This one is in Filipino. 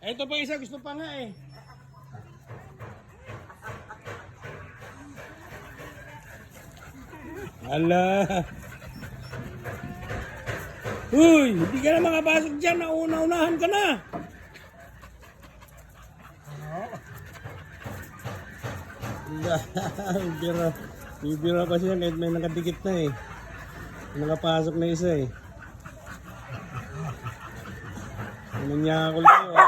Ito pa isa, gusto pa nga eh. Ala. Uy, hindi ka na makapasok dyan. Nauna-unahan ka na. Bibira pa siya kahit may nakadikit na eh. Nakapasok na isa eh. Ano niya ako lang